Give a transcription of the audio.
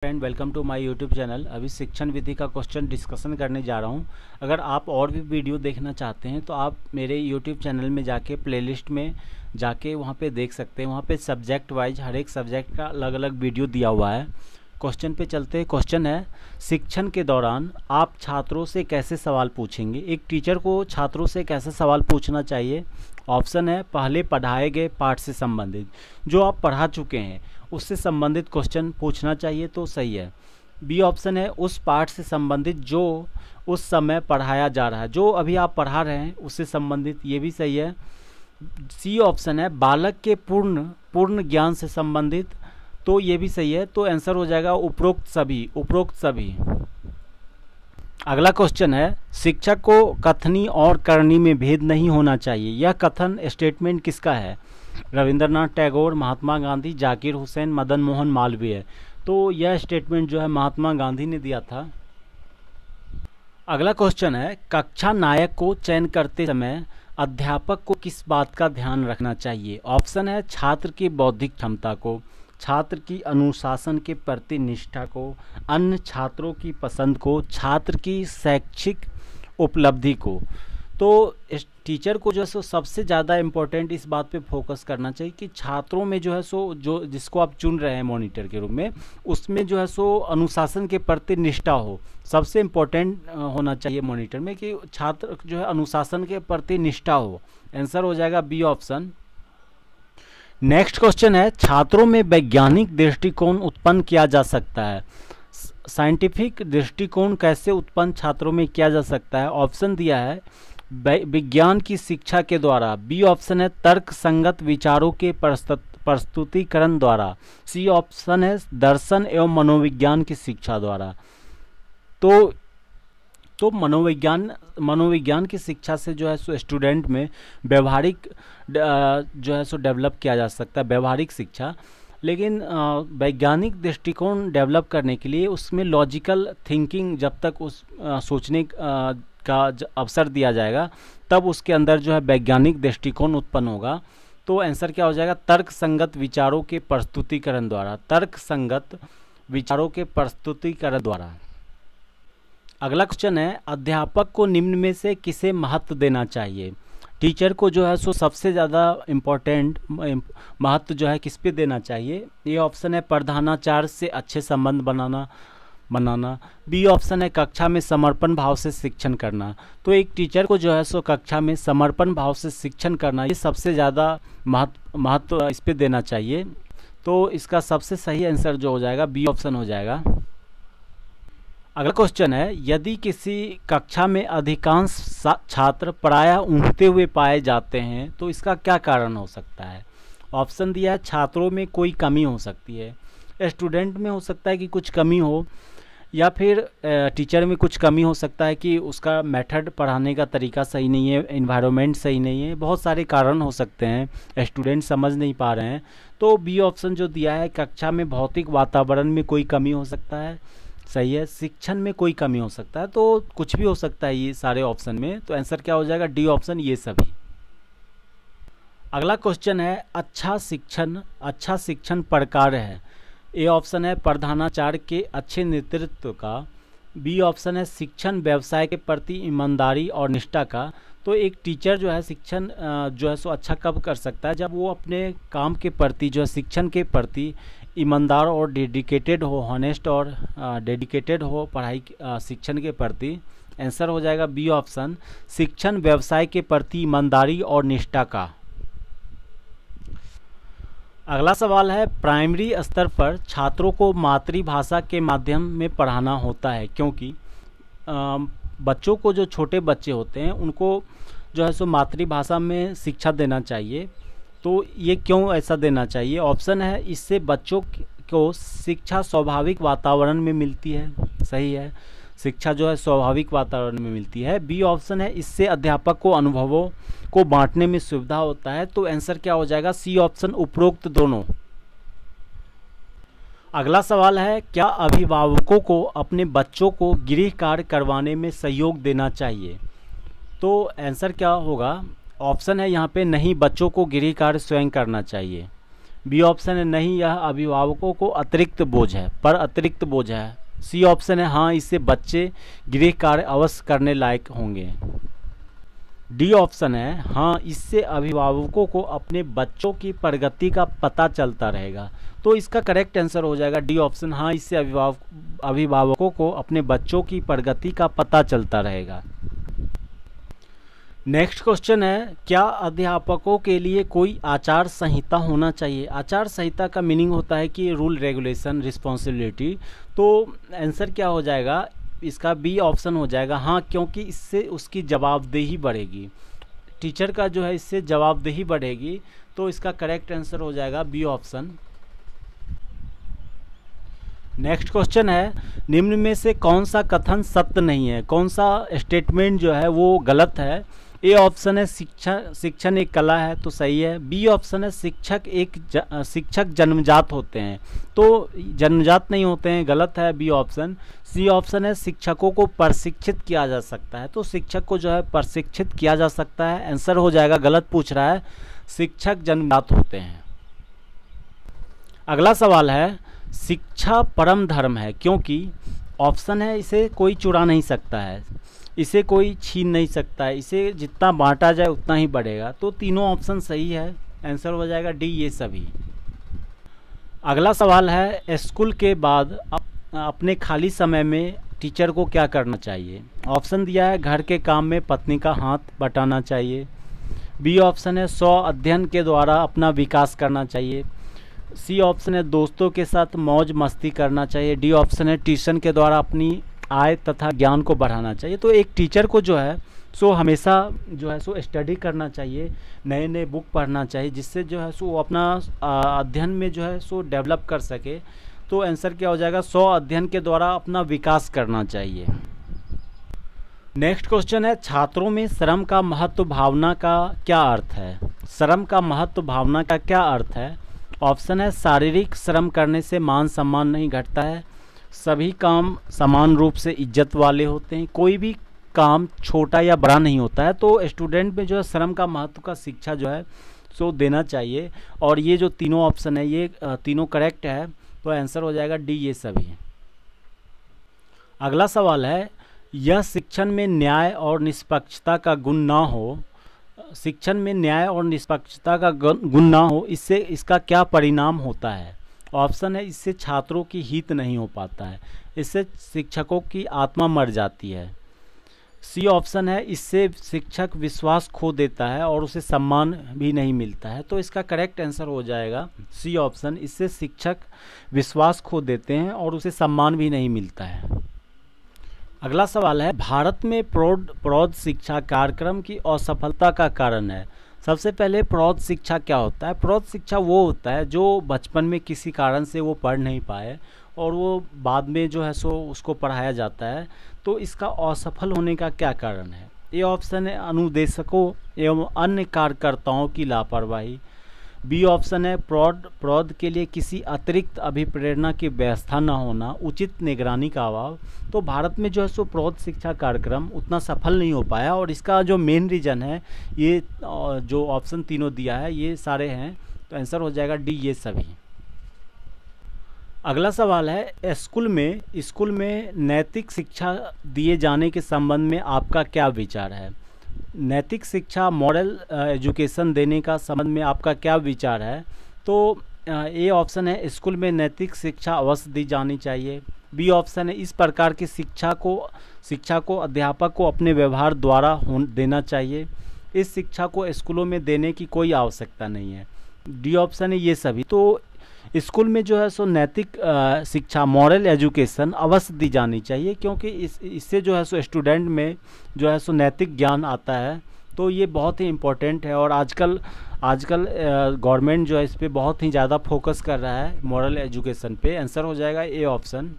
Friend, welcome to my YouTube channel. अभी शिक्षण विधि का क्वेश्चन डिस्कशन करने जा रहा हूं। अगर आप और भी वीडियो देखना चाहते हैं तो आप मेरे यूट्यूब चैनल में जाके प्लेलिस्ट में जाके वहां पे देख सकते हैं। वहां पे सब्जेक्ट वाइज हर एक सब्जेक्ट का अलग अलग वीडियो दिया हुआ है। क्वेश्चन पे चलते हैं। क्वेश्चन है, शिक्षण के दौरान आप छात्रों से कैसे सवाल पूछेंगे। एक टीचर को छात्रों से कैसे सवाल पूछना चाहिए। ऑप्शन है, पहले पढ़ाए गए पाठ से संबंधित, जो आप पढ़ा चुके हैं उससे संबंधित क्वेश्चन पूछना चाहिए तो सही है। बी ऑप्शन है, उस पाठ से संबंधित जो उस समय पढ़ाया जा रहा है, जो अभी आप पढ़ा रहे हैं उससे संबंधित, ये भी सही है। सी ऑप्शन है, बालक के पूर्ण ज्ञान से संबंधित, तो ये भी सही है। तो आंसर हो जाएगा उपरोक्त सभी। अगला क्वेश्चन है, शिक्षक को कथनी और करनी में भेद नहीं होना चाहिए। यह कथन स्टेटमेंट किसका है। रविंद्रनाथ टैगोर, महात्मा गांधी, जाकिर हुसैन, मदन मोहन मालवीय। तो यह स्टेटमेंट जो है महात्मा गांधी ने दिया था। अगला क्वेश्चन है, कक्षा नायक को चयन करते समय अध्यापक को किस बात का ध्यान रखना चाहिए। ऑप्शन है, छात्र की बौद्धिक क्षमता को, छात्र की अनुशासन के प्रति निष्ठा को, अन्य छात्रों की पसंद को, छात्र की शैक्षिक उपलब्धि को। तो इस टीचर को जो है सो सबसे ज़्यादा इम्पोर्टेंट इस बात पे फोकस करना चाहिए कि छात्रों में जो है सो जो जिसको आप चुन रहे हैं मॉनिटर के रूप में, उसमें जो है सो अनुशासन के प्रति निष्ठा हो। सबसे इम्पोर्टेंट होना चाहिए मॉनिटर में कि छात्र जो है अनुशासन के प्रति निष्ठा हो। आंसर हो जाएगा बी ऑप्शन। नेक्स्ट क्वेश्चन है, छात्रों में वैज्ञानिक दृष्टिकोण उत्पन्न किया जा सकता है। साइंटिफिक दृष्टिकोण कैसे उत्पन्न छात्रों में किया जा सकता है। ऑप्शन दिया है, विज्ञान की शिक्षा के द्वारा। बी ऑप्शन है, तर्क संगत विचारों के प्रस्तुतिकरण द्वारा। सी ऑप्शन है, दर्शन एवं मनोविज्ञान की शिक्षा द्वारा। तो मनोविज्ञान की शिक्षा से जो है सो स्टूडेंट में व्यवहारिक जो है सो डेवलप किया जा सकता है, व्यवहारिक शिक्षा। लेकिन वैज्ञानिक दृष्टिकोण डेवलप करने के लिए उसमें लॉजिकल थिंकिंग, जब तक उस सोचने का अवसर दिया जाएगा तब उसके अंदर जो है वैज्ञानिक दृष्टिकोण उत्पन्न होगा। तो आंसर क्या हो जाएगा, तर्क संगत विचारों के प्रस्तुतिकरण द्वारा। तर्क संगत विचारों के प्रस्तुतिकरण द्वारा। अगला क्वेश्चन है, अध्यापक को निम्न में से किसे महत्व देना चाहिए। टीचर को जो है सो सबसे ज़्यादा इम्पोर्टेंट महत्व जो है किस पे देना चाहिए। ये ऑप्शन है, प्रधानाचार्य से अच्छे संबंध बनाना। बी ऑप्शन है, कक्षा में समर्पण भाव से शिक्षण करना। तो एक टीचर को जो है सो कक्षा में समर्पण भाव से शिक्षण करना, ये सबसे ज़्यादा महत्व इस पे देना चाहिए। तो इसका सबसे सही आंसर जो हो जाएगा बी ऑप्शन हो जाएगा। अगला क्वेश्चन है, यदि किसी कक्षा में अधिकांश छात्र प्रायः ऊँघते हुए पाए जाते हैं तो इसका क्या कारण हो सकता है। ऑप्शन दिया है, छात्रों में कोई कमी हो सकती है, स्टूडेंट में हो सकता है कि कुछ कमी हो, या फिर टीचर में कुछ कमी हो सकता है कि उसका मेथड पढ़ाने का तरीका सही नहीं है, एनवायरनमेंट सही नहीं है। बहुत सारे कारण हो सकते हैं, स्टूडेंट समझ नहीं पा रहे हैं। तो बी ऑप्शन जो दिया है, कक्षा में भौतिक वातावरण में कोई कमी हो सकता है, सही है। शिक्षण में कोई कमी हो सकता है, तो कुछ भी हो सकता है ये सारे ऑप्शन में। तो आंसर क्या हो जाएगा, डी ऑप्शन, ये सभी। अगला क्वेश्चन है, अच्छा शिक्षण प्रकार है। ए ऑप्शन है, प्रधानाचार्य के अच्छे नेतृत्व का। बी ऑप्शन है, शिक्षण व्यवसाय के प्रति ईमानदारी और निष्ठा का। तो एक टीचर जो है शिक्षण जो है सो अच्छा कब कर सकता है, जब वो अपने काम के प्रति जो है शिक्षण के प्रति ईमानदार और डेडिकेटेड हो, हॉनेस्ट और डेडिकेटेड हो पढ़ाई शिक्षण के प्रति। आंसर हो जाएगा बी ऑप्शन, शिक्षण व्यवसाय के प्रति ईमानदारी और निष्ठा का। अगला सवाल है, प्राइमरी स्तर पर छात्रों को मातृभाषा के माध्यम में पढ़ाना होता है क्योंकि बच्चों को, जो छोटे बच्चे होते हैं उनको जो है सो मातृभाषा में शिक्षा देना चाहिए। तो ये क्यों ऐसा देना चाहिए। ऑप्शन है, इससे बच्चों को शिक्षा स्वाभाविक वातावरण में मिलती है, सही है। शिक्षा जो है स्वाभाविक वातावरण में मिलती है। बी ऑप्शन है, इससे अध्यापक को अनुभवों को बांटने में सुविधा होता है। तो आंसर क्या हो जाएगा, सी ऑप्शन, उपरोक्त दोनों। अगला सवाल है, क्या अभिभावकों को अपने बच्चों को गृह कार्य करवाने में सहयोग देना चाहिए। तो आंसर क्या होगा, ऑप्शन है यहाँ पे नहीं, बच्चों को गृह कार्य स्वयं करना चाहिए। बी ऑप्शन है नहीं, यह अभिभावकों को अतिरिक्त बोझ है, पर अतिरिक्त बोझ है। सी ऑप्शन है हाँ, इससे बच्चे गृह कार्य अवश्य करने लायक होंगे। डी ऑप्शन है हाँ, इससे अभिभावकों को अपने बच्चों की प्रगति का पता चलता रहेगा। तो इसका करेक्ट आंसर हो जाएगा डी ऑप्शन, हाँ इससे अभिभावकों को अपने बच्चों की प्रगति का पता चलता रहेगा। नेक्स्ट क्वेश्चन है, क्या अध्यापकों के लिए कोई आचार संहिता होना चाहिए? आचार संहिता का मीनिंग होता है कि रूल, रेगुलेशन, रिस्पॉन्सिबिलिटी। तो आंसर क्या हो जाएगा इसका? बी ऑप्शन हो जाएगा हाँ, क्योंकि इससे उसकी जवाबदेही बढ़ेगी, टीचर का जो है इससे जवाबदेही बढ़ेगी। तो इसका करेक्ट आंसर हो जाएगा बी ऑप्शन। नेक्स्ट क्वेश्चन है, निम्न में से कौन सा कथन सत्य नहीं है, कौन सा स्टेटमेंट जो है वो गलत है? ए ऑप्शन है शिक्षण एक कला है, तो सही है। बी ऑप्शन है शिक्षक जन्मजात होते हैं, तो जन्मजात नहीं होते हैं, गलत है बी ऑप्शन। सी ऑप्शन है शिक्षकों को प्रशिक्षित किया जा सकता है, तो शिक्षक को जो है प्रशिक्षित किया जा सकता है, आंसर हो जाएगा गलत पूछ रहा है, शिक्षक जन्मजात होते हैं। अगला सवाल है, शिक्षा परम धर्म है क्योंकि ऑप्शन है इसे कोई चुरा नहीं सकता है, इसे कोई छीन नहीं सकता है, इसे जितना बांटा जाए उतना ही बढ़ेगा। तो तीनों ऑप्शन सही है, आंसर हो जाएगा डी ये सभी। अगला सवाल है, स्कूल के बाद अपने खाली समय में टीचर को क्या करना चाहिए? ऑप्शन दिया है घर के काम में पत्नी का हाथ बटाना चाहिए। बी ऑप्शन है स्व अध्ययन के द्वारा अपना विकास करना चाहिए। सी ऑप्शन है दोस्तों के साथ मौज मस्ती करना चाहिए। डी ऑप्शन है ट्यूशन के द्वारा अपनी आय तथा ज्ञान को बढ़ाना चाहिए। तो एक टीचर को जो है सो हमेशा जो है सो स्टडी करना चाहिए, नए नए बुक पढ़ना चाहिए, जिससे जो है सो वो अपना अध्ययन में जो है सो डेवलप कर सके। तो आंसर क्या हो जाएगा? स्व अध्ययन के द्वारा अपना विकास करना चाहिए। नेक्स्ट क्वेश्चन है, छात्रों में श्रम का महत्व भावना का क्या अर्थ है? श्रम का महत्व भावना का क्या अर्थ है? ऑप्शन है शारीरिक श्रम करने से मान सम्मान नहीं घटता है, सभी काम समान रूप से इज्जत वाले होते हैं, कोई भी काम छोटा या बड़ा नहीं होता है। तो स्टूडेंट में जो है श्रम का महत्व का शिक्षा जो है सो देना चाहिए। और ये जो तीनों ऑप्शन है ये तीनों करेक्ट है, तो आंसर हो जाएगा डी ये सभी। अगला सवाल है, यह शिक्षण में न्याय और निष्पक्षता का गुण ना हो, शिक्षण में न्याय और निष्पक्षता का गुण ना हो, इससे इसका क्या परिणाम होता है? ऑप्शन है इससे छात्रों की हित नहीं हो पाता है, इससे शिक्षकों की आत्मा मर जाती है। सी ऑप्शन है इससे शिक्षक विश्वास खो देता है और उसे सम्मान भी नहीं मिलता है। तो इसका करेक्ट आंसर हो जाएगा सी ऑप्शन, इससे शिक्षक विश्वास खो देते हैं और उसे सम्मान भी नहीं मिलता है। अगला सवाल है, भारत में प्रौढ़ शिक्षा कार्यक्रम की असफलता का कारण है। सबसे पहले प्रौढ़ शिक्षा क्या होता है? प्रौढ़ शिक्षा वो होता है जो बचपन में किसी कारण से वो पढ़ नहीं पाए और वो बाद में जो है सो उसको पढ़ाया जाता है। तो इसका असफल होने का क्या कारण है? ए ऑप्शन है अनुदेशकों एवं अन्य कार्यकर्ताओं की लापरवाही। बी ऑप्शन है प्रौढ़ के लिए किसी अतिरिक्त अभिप्रेरणा की व्यवस्था न होना, उचित निगरानी का अभाव। तो भारत में जो है सो प्रौढ़ शिक्षा कार्यक्रम उतना सफल नहीं हो पाया और इसका जो मेन रीज़न है ये जो ऑप्शन तीनों दिया है ये सारे हैं। तो आंसर हो जाएगा डी ये सभी। अगला सवाल है, स्कूल में नैतिक शिक्षा दिए जाने के संबंध में आपका क्या विचार है? नैतिक शिक्षा मॉरल एजुकेशन देने का संबंध में आपका क्या विचार है? तो ए ऑप्शन है स्कूल में नैतिक शिक्षा अवश्य दी जानी चाहिए। बी ऑप्शन है इस प्रकार की शिक्षा को अध्यापक को अपने व्यवहार द्वारा देना चाहिए, इस शिक्षा को स्कूलों में देने की कोई आवश्यकता नहीं है। डी ऑप्शन है ये सभी। तो स्कूल में जो है सो नैतिक शिक्षा मॉरल एजुकेशन अवश्य दी जानी चाहिए, क्योंकि इससे जो है सो स्टूडेंट में जो है सो नैतिक ज्ञान आता है। तो ये बहुत ही इम्पोर्टेंट है और आजकल गवर्नमेंट जो है इस पर बहुत ही ज़्यादा फोकस कर रहा है मॉरल एजुकेशन पे। आंसर हो जाएगा ए ऑप्शन।